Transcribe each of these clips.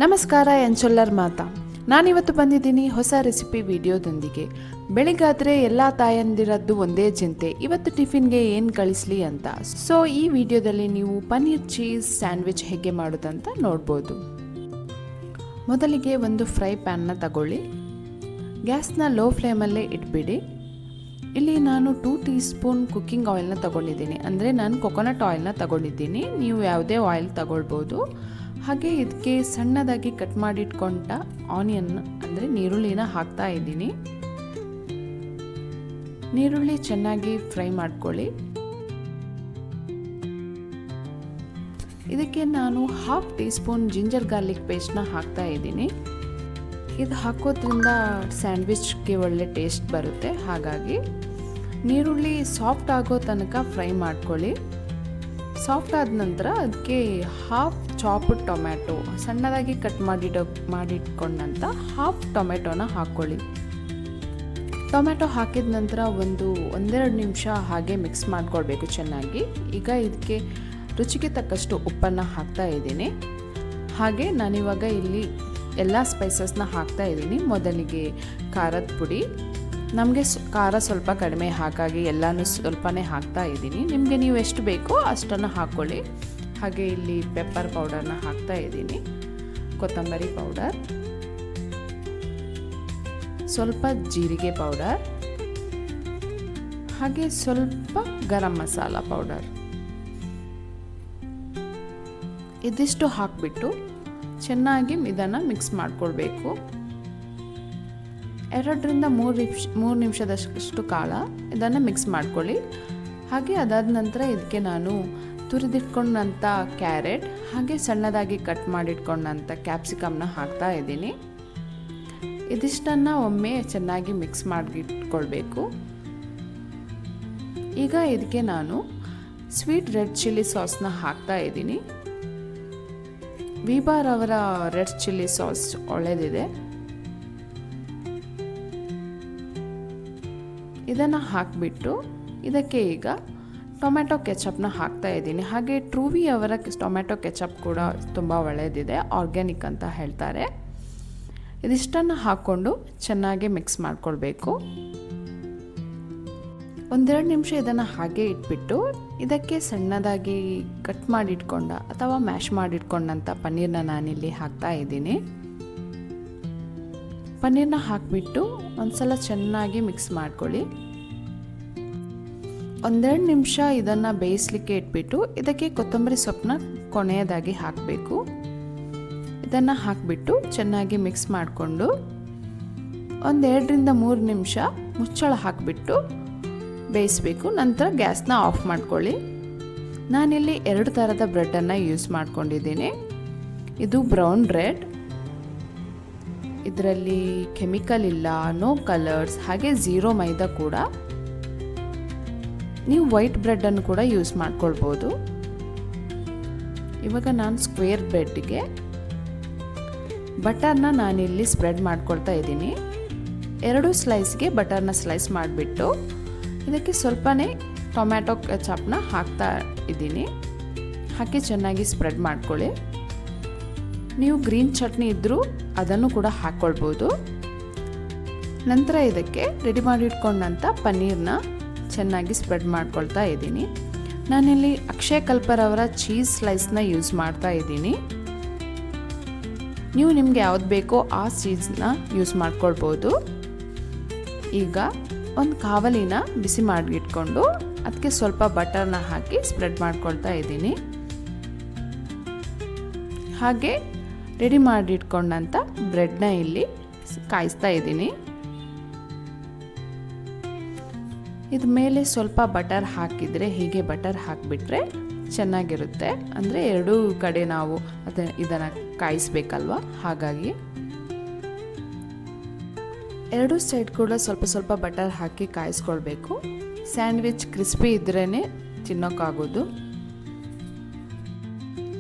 ನಮಸ್ಕಾರ ಎಂಚೊಲ್ಲರ್ ಮಾತಾ. ನಾನಿವತ್ತು ಬಂದಿದ್ದೀನಿ ಹೊಸ ರೆಸಿಪಿ ವಿಡಿಯೋದೊಂದಿಗೆ. ಬೆಳಿಗ್ಗಾದರೆ ಎಲ್ಲ ತಾಯಂದಿರದ್ದು ಒಂದೇ ಚಿಂತೆ, ಇವತ್ತು ಟಿಫಿನ್ಗೆ ಏನು ಕಳಿಸ್ಲಿ ಅಂತ. ಸೊ ಈ ವಿಡಿಯೋದಲ್ಲಿ ನೀವು ಪನ್ನೀರ್ ಚೀಸ್ ಸ್ಯಾಂಡ್ವಿಚ್ ಹೇಗೆ ಮಾಡೋದಂತ ನೋಡ್ಬೋದು. ಮೊದಲಿಗೆ ಒಂದು ಫ್ರೈ ಪ್ಯಾನ್ನ ತಗೊಳ್ಳಿ. ಗ್ಯಾಸ್ನ ಲೋ ಫ್ಲೇಮಲ್ಲೇ ಇಟ್ಬಿಡಿ. ಇಲ್ಲಿ ನಾನು 2 ಟೀ ಸ್ಪೂನ್ ಕುಕ್ಕಿಂಗ್ ಆಯಿಲ್ನ ತಗೊಂಡಿದ್ದೀನಿ, ಅಂದರೆ ನಾನು ಕೊಕೊನಟ್ ಆಯಿಲ್ನ ತಗೊಂಡಿದ್ದೀನಿ. ನೀವು ಯಾವುದೇ ಆಯಿಲ್ ತಗೊಳ್ಬೋದು. ಹಾಗೆ ಇದಕ್ಕೆ ಸಣ್ಣದಾಗಿ ಕಟ್ ಮಾಡಿಟ್ಕೊಂಡ ಆನಿಯನ್ ಅಂದರೆ ನೀರುಳ್ಳಿನ ಹಾಕ್ತಾ ಇದ್ದೀನಿ. ನೀರುಳ್ಳಿ ಚೆನ್ನಾಗಿ ಫ್ರೈ ಮಾಡ್ಕೊಳ್ಳಿ. ಇದಕ್ಕೆ ನಾನು 1/2 ಟೀ ಸ್ಪೂನ್ ಜಿಂಜರ್ ಗಾರ್ಲಿಕ್ ಪೇಸ್ಟ್ನ ಹಾಕ್ತಾ ಇದ್ದೀನಿ. ಇದು ಹಾಕೋದ್ರಿಂದ ಸ್ಯಾಂಡ್ವಿಚ್ಗೆ ಒಳ್ಳೆ ಟೇಸ್ಟ್ ಬರುತ್ತೆ. ಹಾಗಾಗಿ ನೀರುಳ್ಳಿ ಸಾಫ್ಟ್ ಆಗೋ ತನಕ ಫ್ರೈ ಮಾಡ್ಕೊಳ್ಳಿ. ಸಾಫ್ಟ್ ಆದ ನಂತರ ಅದಕ್ಕೆ 1/2 ಚಾಪ್ಡ್ ಟೊಮ್ಯಾಟೊ, ಸಣ್ಣದಾಗಿ ಕಟ್ ಮಾಡಿಟ್ಕೊಂಡಂಥ 1/2 ಟೊಮೆಟೊನ ಹಾಕ್ಕೊಳ್ಳಿ. ಟೊಮೆಟೊ ಹಾಕಿದ ನಂತರ ಒಂದೆರಡು ನಿಮಿಷ ಹಾಗೆ ಮಿಕ್ಸ್ ಮಾಡ್ಕೊಳ್ಬೇಕು ಚೆನ್ನಾಗಿ. ಈಗ ಇದಕ್ಕೆ ರುಚಿಗೆ ತಕ್ಕಷ್ಟು ಉಪ್ಪನ್ನು ಹಾಕ್ತಾ ಇದ್ದೀನಿ. ಹಾಗೆ ನಾನಿವಾಗ ಇಲ್ಲಿ ಎಲ್ಲ ಸ್ಪೈಸಸ್ನ ಹಾಕ್ತಾ ಇದ್ದೀನಿ. ಮೊದಲಿಗೆ ಖಾರದ ಪುಡಿ, ನಮಗೆ ಖಾರ ಸ್ವಲ್ಪ ಕಡಿಮೆ, ಹಾಗಾಗಿ ಎಲ್ಲನೂ ಸ್ವಲ್ಪನೇ ಹಾಕ್ತಾ ಇದ್ದೀನಿ. ನಿಮಗೆ ನೀವು ಎಷ್ಟು ಬೇಕೋ ಅಷ್ಟನ್ನು ಹಾಕ್ಕೊಳ್ಳಿ. ಹಾಗೆ ಇಲ್ಲಿ ಪೆಪ್ಪರ್ ಪೌಡರ್ನ ಹಾಕ್ತಾ ಇದ್ದೀನಿ, ಕೊತ್ತಂಬರಿ ಪೌಡರ್, ಸ್ವಲ್ಪ ಜೀರಿಗೆ ಪೌಡರ್, ಹಾಗೆ ಸ್ವಲ್ಪ ಗರಂ ಮಸಾಲ ಪೌಡರ್. ಇದಿಷ್ಟು ಹಾಕಿಬಿಟ್ಟು ಚೆನ್ನಾಗಿ ಇದನ್ನು ಮಿಕ್ಸ್ ಮಾಡ್ಕೊಳ್ಬೇಕು. 2 ರಿಂದ 3 ನಿಮಿಷದಷ್ಟು ಕಾಲ ಇದನ್ನು ಮಿಕ್ಸ್ ಮಾಡ್ಕೊಳ್ಳಿ. ಹಾಗೆ ಅದಾದ ನಂತರ ಇದಕ್ಕೆ ನಾನು ತುರಿದಿಟ್ಕೊಂಡಂಥ ಕ್ಯಾರೆಟ್ ಹಾಗೆ ಸಣ್ಣದಾಗಿ ಕಟ್ ಮಾಡಿಟ್ಕೊಂಡಂಥ ಕ್ಯಾಪ್ಸಿಕಮ್ನ ಹಾಕ್ತಾ ಇದ್ದೀನಿ. ಇದಿಷ್ಟನ್ನು ಒಮ್ಮೆ ಚೆನ್ನಾಗಿ ಮಿಕ್ಸ್ ಮಾಡಿಟ್ಕೊಳ್ಬೇಕು. ಈಗ ಇದಕ್ಕೆ ನಾನು ಸ್ವೀಟ್ ರೆಡ್ ಚಿಲ್ಲಿ ಸಾಸ್ನ ಹಾಕ್ತಾ ಇದ್ದೀನಿ. ವಿಬಾರ್ ಅವರ ರೆಡ್ ಚಿಲ್ಲಿ ಸಾಸ್ ಒಳ್ಳೆಯದಿದೆ. ಇದನ್ನು ಹಾಕಿಬಿಟ್ಟು ಇದಕ್ಕೆ ಈಗ ಟೊಮ್ಯಾಟೊ ಕೆಚಪ್ನ ಹಾಕ್ತಾ ಇದ್ದೀನಿ. ಹಾಗೆ ಟ್ರೂವಿ ಅವರ ಟೊಮ್ಯಾಟೊ ಕೆಚಪ್ ಕೂಡ ತುಂಬ ಒಳ್ಳೆಯದಿದೆ, ಆರ್ಗ್ಯಾನಿಕ್ ಅಂತ ಹೇಳ್ತಾರೆ. ಇದಿಷ್ಟನ್ನು ಹಾಕ್ಕೊಂಡು ಚೆನ್ನಾಗಿ ಮಿಕ್ಸ್ ಮಾಡ್ಕೊಳ್ಬೇಕು. 1-2 ನಿಮಿಷ ಇದನ್ನು ಹಾಗೆ ಇಟ್ಬಿಟ್ಟು ಇದಕ್ಕೆ ಸಣ್ಣದಾಗಿ ಕಟ್ ಮಾಡಿಟ್ಕೊಂಡ ಅಥವಾ ಮ್ಯಾಶ್ ಮಾಡಿಟ್ಕೊಂಡಂಥ ಪನ್ನೀರ್ನ ನಾನಿಲ್ಲಿ ಹಾಕ್ತಾ ಇದ್ದೀನಿ. ಪನ್ನೀರ್ನ ಹಾಕಿಬಿಟ್ಟು ಒಂದ್ಸಲ ಚೆನ್ನಾಗಿ ಮಿಕ್ಸ್ ಮಾಡ್ಕೊಳ್ಳಿ. 1-2 ನಿಮಿಷ ಇದನ್ನು ಬೇಯಿಸಲಿಕ್ಕೆ ಇಟ್ಬಿಟ್ಟು ಇದಕ್ಕೆ ಕೊತ್ತಂಬರಿ ಸೊಪ್ಪನ್ನ ಕೊನೆಯದಾಗಿ ಹಾಕಬೇಕು. ಇದನ್ನು ಹಾಕಿಬಿಟ್ಟು ಚೆನ್ನಾಗಿ ಮಿಕ್ಸ್ ಮಾಡಿಕೊಂಡು 1-2 ರಿಂದ 3 ನಿಮಿಷ ಮುಚ್ಚಳ ಹಾಕಿಬಿಟ್ಟು ಬೇಯಿಸಬೇಕು. ನಂತರ ಗ್ಯಾಸ್ನ ಆಫ್ ಮಾಡ್ಕೊಳ್ಳಿ. ನಾನಿಲ್ಲಿ 2 ಥರದ ಬ್ರೆಡ್ಡನ್ನು ಯೂಸ್ ಮಾಡ್ಕೊಂಡಿದ್ದೀನಿ. ಇದು ಬ್ರೌನ್ ಬ್ರೆಡ್, ಇದರಲ್ಲಿ ಕೆಮಿಕಲ್ ಇಲ್ಲ, ನೋ ಕಲರ್ಸ್, ಹಾಗೆ 0 ಮೈದಾ ಕೂಡ. ನೀವು ವೈಟ್ ಬ್ರೆಡ್ಡನ್ನು ಕೂಡ ಯೂಸ್ ಮಾಡ್ಕೊಳ್ಬೋದು. ಇವಾಗ ನಾನು ಸ್ಕ್ವೇರ್ ಬ್ರೆಡ್ಗೆ ಬಟರ್ನ ನಾನಿಲ್ಲಿ ಸ್ಪ್ರೆಡ್ ಮಾಡ್ಕೊಳ್ತಾ ಇದ್ದೀನಿ. 2 ಸ್ಲೈಸ್ಗೆ ಬಟರ್ನ ಸ್ಲೈಸ್ ಮಾಡಿಬಿಟ್ಟು ಇದಕ್ಕೆ ಸ್ವಲ್ಪನೇ ಟೊಮ್ಯಾಟೊ ಕೆಚಪ್ನ ಹಾಕ್ತಾ ಇದ್ದೀನಿ. ಹಾಕಿ ಚೆನ್ನಾಗಿ ಸ್ಪ್ರೆಡ್ ಮಾಡ್ಕೊಳ್ಳಿ. ನೀವು ಗ್ರೀನ್ ಚಟ್ನಿ ಇದ್ದರೂ ಅದನ್ನು ಕೂಡ ಹಾಕ್ಕೊಳ್ಬೋದು. ನಂತರ ಇದಕ್ಕೆ ರೆಡಿ ಮಾಡಿಟ್ಕೊಂಡಂಥ ಪನ್ನೀರ್ನ ಚೆನ್ನಾಗಿ ಸ್ಪ್ರೆಡ್ ಮಾಡ್ಕೊಳ್ತಾ ಇದ್ದೀನಿ. ನಾನಿಲ್ಲಿ ಅಕ್ಷಯ ಕಲ್ಪರವರ ಚೀಸ್ ಸ್ಲೈಸ್ನ ಯೂಸ್ ಮಾಡ್ತಾ ಇದ್ದೀನಿ. ನೀವು ನಿಮಗೆ ಯಾವ್ದು ಬೇಕೋ ಆ ಚೀಸ್ನ ಯೂಸ್ ಮಾಡ್ಕೊಳ್ಬೋದು. ಈಗ ಒಂದು ಕಾವಲಿನ ಬಿಸಿ ಮಾಡಿಟ್ಕೊಂಡು ಅದಕ್ಕೆ ಸ್ವಲ್ಪ ಬಟರ್ನ ಹಾಕಿ ಸ್ಪ್ರೆಡ್ ಮಾಡ್ಕೊಳ್ತಾ ಇದ್ದೀನಿ. ಹಾಗೆ ರೆಡಿ ಮಾಡಿಟ್ಕೊಂಡಂಥ ಬ್ರೆಡ್ನ ಇಲ್ಲಿ ಕಾಯಿಸ್ತಾ ಇದ್ದೀನಿ. ಇದ್ರ ಮೇಲೆ ಸ್ವಲ್ಪ ಬಟರ್ ಹಾಕಿದರೆ, ಹೀಗೆ ಬಟರ್ ಹಾಕಿಬಿಟ್ರೆ ಚೆನ್ನಾಗಿರುತ್ತೆ. ಅಂದರೆ 2 ಕಡೆ ನಾವು ಇದನ್ನು ಕಾಯಿಸ್ಬೇಕಲ್ವ, ಹಾಗಾಗಿ 2 ಸೈಡ್ ಕೂಡ ಸ್ವಲ್ಪ ಸ್ವಲ್ಪ ಬಟರ್ ಹಾಕಿ ಕಾಯಿಸ್ಕೊಳ್ಬೇಕು. ಸ್ಯಾಂಡ್ವಿಚ್ ಕ್ರಿಸ್ಪಿ ಇದ್ರೇ ತಿನ್ನೋಕ್ಕಾಗೋದು.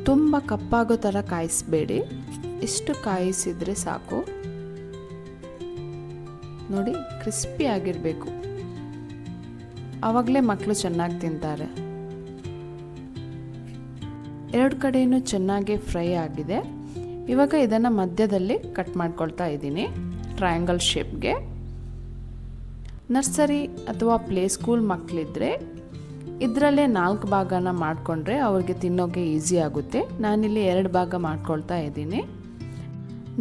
ತುಂಬ ಕಪ್ಪಾಗೋ ಥರ ಕಾಯಿಸಬೇಡಿ, ಇಷ್ಟು ಕಾಯಿಸಿದರೆ ಸಾಕು. ನೋಡಿ, ಕ್ರಿಸ್ಪಿ ಆಗಿರಬೇಕು, ಆವಾಗಲೇ ಮಕ್ಕಳು ಚೆನ್ನಾಗಿ ತಿಂತಾರೆ. ಎರಡು ಕಡೆಯೂ ಚೆನ್ನಾಗಿ ಫ್ರೈ ಆಗಿದೆ. ಇವಾಗ ಇದನ್ನು ಮಧ್ಯದಲ್ಲಿ ಕಟ್ ಮಾಡ್ಕೊಳ್ತಾ ಇದ್ದೀನಿ ಟ್ರಯಾಂಗಲ್ ಶೇಪ್ಗೆ. ನರ್ಸರಿ ಅಥವಾ ಪ್ಲೇ ಸ್ಕೂಲ್ ಮಕ್ಕಳಿದ್ರೆ ಇದರಲ್ಲೇ 4 ಭಾಗನ ಮಾಡಿಕೊಂಡ್ರೆ ಅವ್ರಿಗೆ ತಿನ್ನೋಕ್ಕೆ ಈಸಿ ಆಗುತ್ತೆ. ನಾನಿಲ್ಲಿ 2 ಭಾಗ ಮಾಡ್ಕೊಳ್ತಾ ಇದ್ದೀನಿ.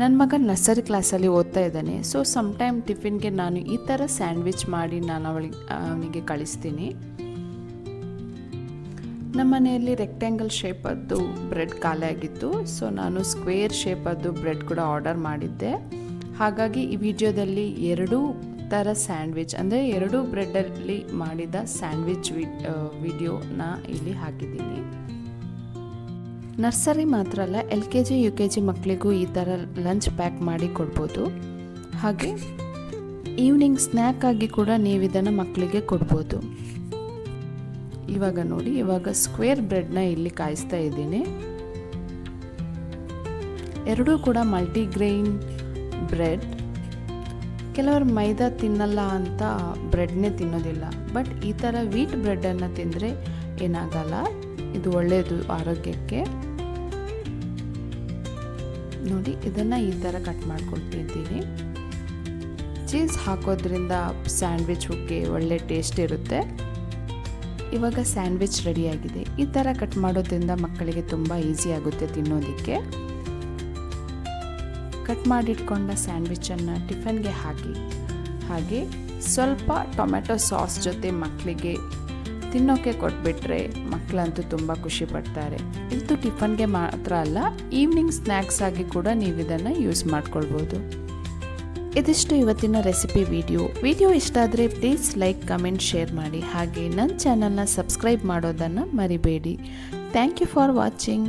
ನನ್ನ ಮಗ ನರ್ಸರಿ ಕ್ಲಾಸಲ್ಲಿ ಓದ್ತಾ ಇದ್ದಾನೆ. ಸೊ ಸಮ್ಟೈಮ್ ಟಿಫಿನ್ಗೆ ನಾನು ಈ ಥರ ಸ್ಯಾಂಡ್ವಿಚ್ ಮಾಡಿ ನಾನು ಅವನಿಗೆ ಕಳಿಸ್ತೀನಿ. ನಮ್ಮ ಮನೆಯಲ್ಲಿ ರೆಕ್ಟ್ಯಾಂಗಲ್ ಶೇಪದ್ದು ಬ್ರೆಡ್ ಖಾಲಿ ಆಗಿತ್ತು. ಸೊ ನಾನು ಸ್ಕ್ವೇರ್ ಶೇಪದ್ದು ಬ್ರೆಡ್ ಕೂಡ ಆರ್ಡರ್ ಮಾಡಿದ್ದೆ. ಹಾಗಾಗಿ ಈ ವಿಡಿಯೋದಲ್ಲಿ 2 ಥರ ಸ್ಯಾಂಡ್ವಿಚ್ ಅಂದರೆ 2 ಬ್ರೆಡ್ಡಲ್ಲಿ ಮಾಡಿದ ಸ್ಯಾಂಡ್ವಿಚ್ ವಿಡಿಯೋನ ಇಲ್ಲಿ ಹಾಕಿದ್ದೀನಿ. ನರ್ಸರಿ ಮಾತ್ರ ಅಲ್ಲ, LKG UKG ಮಕ್ಕಳಿಗೂ ಈ ಥರ ಲಂಚ್ ಪ್ಯಾಕ್ ಮಾಡಿ ಕೊಡ್ಬೋದು. ಹಾಗೆ ಈವ್ನಿಂಗ್ ಸ್ನ್ಯಾಕ್ ಆಗಿ ಕೂಡ ನೀವು ಇದನ್ನು ಮಕ್ಕಳಿಗೆ ಕೊಡ್ಬೋದು. ಇವಾಗ ನೋಡಿ, ಇವಾಗ ಸ್ಕ್ವೇರ್ ಬ್ರೆಡ್ನ ಇಲ್ಲಿ ಕಾಯಿಸ್ತಾ ಇದ್ದೀನಿ. 2 ಕೂಡ ಮಲ್ಟಿಗ್ರೈನ್ ಬ್ರೆಡ್. ಕೆಲವರು ಮೈದಾ ತಿನ್ನಲ್ಲ ಅಂತ ಬ್ರೆಡ್ನೇ ತಿನ್ನೋದಿಲ್ಲ. ಬಟ್ ಈ ಥರ ವೀಟ್ ಬ್ರೆಡ್ಡನ್ನು ತಿಂದರೆ ಏನಾಗಲ್ಲ, ಇದು ಒಳ್ಳೆಯದು ಆರೋಗ್ಯಕ್ಕೆ. ನೋಡಿ, ಇದನ್ನು ಈ ಥರ ಕಟ್ ಮಾಡ್ಕೊಳ್ತಿದ್ದೀನಿ. ಚೀಸ್ ಹಾಕೋದ್ರಿಂದ ಸ್ಯಾಂಡ್ವಿಚ್ಗೆ ಒಳ್ಳೆ ಟೇಸ್ಟ್ ಇರುತ್ತೆ. ಇವಾಗ ಸ್ಯಾಂಡ್ವಿಚ್ ರೆಡಿಯಾಗಿದೆ. ಈ ಥರ ಕಟ್ ಮಾಡೋದ್ರಿಂದ ಮಕ್ಕಳಿಗೆ ತುಂಬ ಈಸಿ ಆಗುತ್ತೆ ತಿನ್ನೋದಕ್ಕೆ. ಕಟ್ ಮಾಡಿಟ್ಕೊಂಡ ಸ್ಯಾಂಡ್ವಿಚನ್ನು ಟಿಫನ್ಗೆ ಹಾಕಿ, ಹಾಗೆ ಸ್ವಲ್ಪ ಟೊಮೆಟೊ ಸಾಸ್ ಜೊತೆ ಮಕ್ಕಳಿಗೆ ತಿನ್ನೋಕ್ಕೆ ಕೊಟ್ಬಿಟ್ರೆ ಮಕ್ಕಳಂತೂ ತುಂಬ ಖುಷಿ ಪಡ್ತಾರೆ. ಇದು ಟಿಫನ್ಗೆ ಮಾತ್ರ ಅಲ್ಲ, ಈವ್ನಿಂಗ್ ಸ್ನ್ಯಾಕ್ಸ್ ಆಗಿ ಕೂಡ ನೀವು ಇದನ್ನು ಯೂಸ್ ಮಾಡ್ಕೊಳ್ಬೋದು. ಇದಿಷ್ಟು ಇವತ್ತಿನ ರೆಸಿಪಿ ವಿಡಿಯೋ ಇಷ್ಟ ಆದರೆ ಪ್ಲೀಸ್ ಲೈಕ್, ಕಮೆಂಟ್, ಶೇರ್ ಮಾಡಿ. ಹಾಗೆ ನನ್ನ ಚಾನಲ್ನ ಸಬ್ಸ್ಕ್ರೈಬ್ ಮಾಡೋದನ್ನು ಮರಿಬೇಡಿ. Thank you for watching.